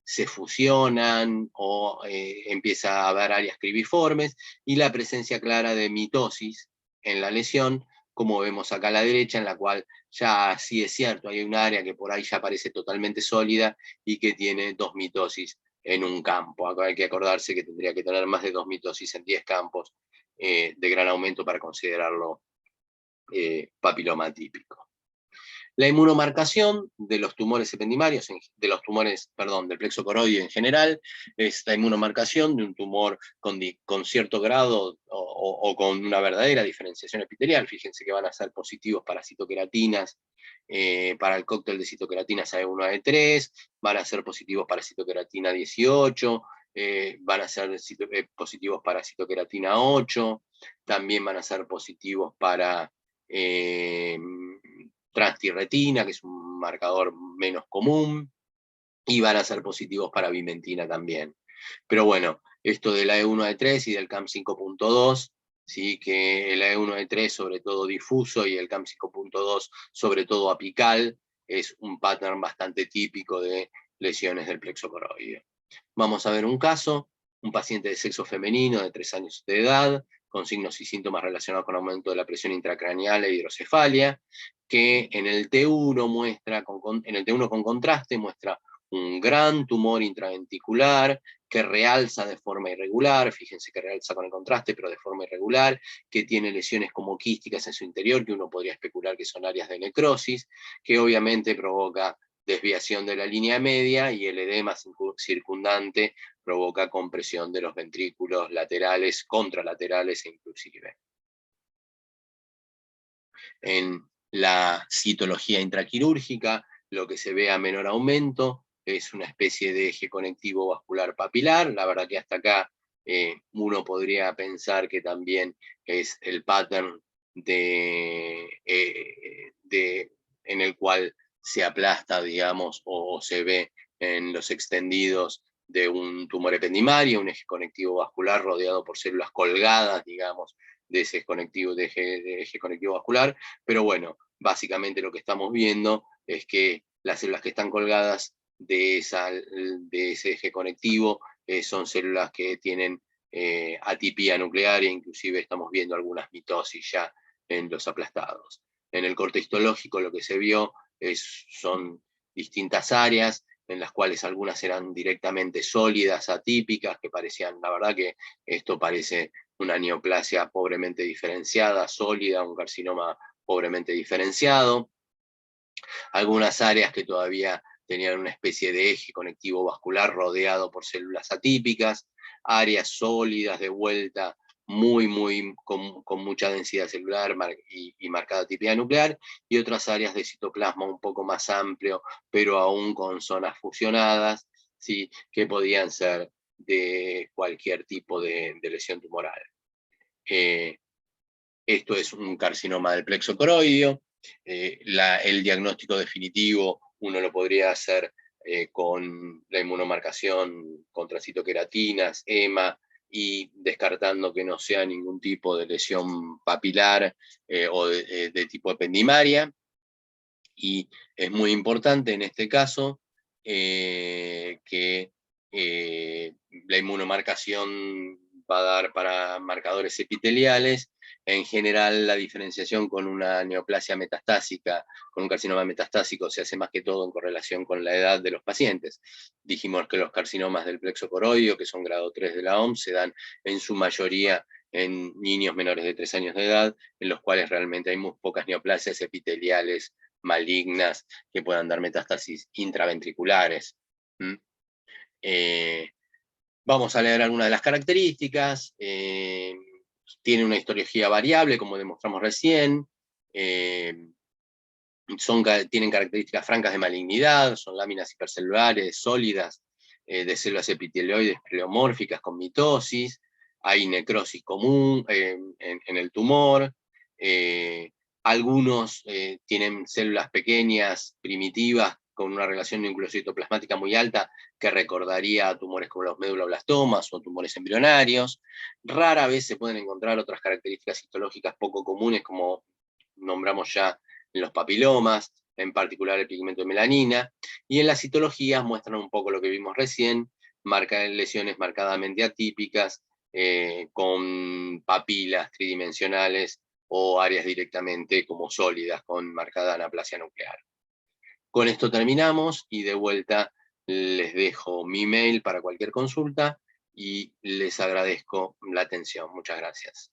se fusionan o empieza a haber áreas cribiformes, y la presencia clara de mitosis en la lesión, como vemos acá a la derecha, en la cual ya sí es cierto, hay un área que por ahí ya parece totalmente sólida y que tiene 2 mitosis en un campo. Acá hay que acordarse que tendría que tener más de 2 mitosis en 10 campos de gran aumento para considerarlo papiloma típico. La inmunomarcación de los tumores ependimarios, del plexo coroideo en general, es la inmunomarcación de un tumor con cierto grado o con una verdadera diferenciación epitelial. Fíjense que van a ser positivos para citoqueratinas, para el cóctel de citoqueratinas AE1, AE3, van a ser positivos para citoqueratina 18, van a ser positivos para citoqueratina 8, también van a ser positivos para transtirretina, que es un marcador menos común, y van a ser positivos para vimentina también. Pero bueno, esto del AE1, AE3 y del CAM 5.2, ¿sí? Que el AE1, AE3 sobre todo difuso y el CAM 5.2 sobre todo apical, es un pattern bastante típico de lesiones del plexo coroideo. Vamos a ver un caso, un paciente de sexo femenino de 3 años de edad, con signos y síntomas relacionados con aumento de la presión intracraneal e hidrocefalia, que en el T1 con contraste muestra un gran tumor intraventricular que realza de forma irregular, fíjense que realza con el contraste, pero de forma irregular, que tiene lesiones como quísticas en su interior, que uno podría especular que son áreas de necrosis, que obviamente provoca desviación de la línea media, y el edema circundante provoca compresión de los ventrículos laterales, contralaterales e inclusive. En la citología intraquirúrgica, lo que se ve a menor aumento es una especie de eje conectivo vascular papilar. La verdad que hasta acá uno podría pensar que también es el pattern en el cual se aplasta, digamos, o se ve en los extendidos de un tumor ependimario, un eje conectivo vascular rodeado por células colgadas, digamos, de ese eje conectivo vascular. Pero bueno, básicamente lo que estamos viendo es que las células que están colgadas de ese eje conectivo son células que tienen atipía nuclear, e inclusive estamos viendo algunas mitosis ya en los aplastados. En el corte histológico lo que se vio son distintas áreas, en las cuales algunas eran directamente sólidas, atípicas, que parecían, la verdad que esto parece una neoplasia pobremente diferenciada, sólida, un carcinoma pobremente diferenciado. Algunas áreas que todavía tenían una especie de eje conectivo vascular rodeado por células atípicas, áreas sólidas de vuelta con mucha densidad celular y marcada atipia nuclear, y otras áreas de citoplasma un poco más amplio, pero aún con zonas fusionadas, ¿sí? Que podían ser de cualquier tipo de lesión tumoral. Esto es un carcinoma del plexo coroideo. El diagnóstico definitivo uno lo podría hacer con la inmunomarcación contra citoqueratinas, EMA, y descartando que no sea ningún tipo de lesión papilar o de tipo ependimaria. Y es muy importante en este caso que la inmunomarcación va a dar para marcadores epiteliales. En general, la diferenciación con una neoplasia metastásica, con un carcinoma metastásico, se hace más que todo en correlación con la edad de los pacientes. Dijimos que los carcinomas del plexo coroideo, que son grado 3 de la OMS, se dan en su mayoría en niños menores de 3 años de edad, en los cuales realmente hay muy pocas neoplasias epiteliales malignas que puedan dar metástasis intraventriculares. Vamos a leer algunas de las características. Tiene una histología variable, como demostramos recién. Tienen características francas de malignidad, son láminas hipercelulares, sólidas, de células epitelioides pleomórficas con mitosis. Hay necrosis común en el tumor. Algunos tienen células pequeñas, primitivas, con una relación nucleocitoplasmática muy alta, que recordaría a tumores como los meduloblastomas o tumores embrionarios. Rara vez se pueden encontrar otras características histológicas poco comunes, como nombramos ya en los papilomas, en particular el pigmento de melanina, y en las citologías muestran un poco lo que vimos recién, lesiones marcadamente atípicas, con papilas tridimensionales o áreas directamente como sólidas, con marcada anaplasia nuclear. Con esto terminamos y de vuelta les dejo mi mail para cualquier consulta y les agradezco la atención. Muchas gracias.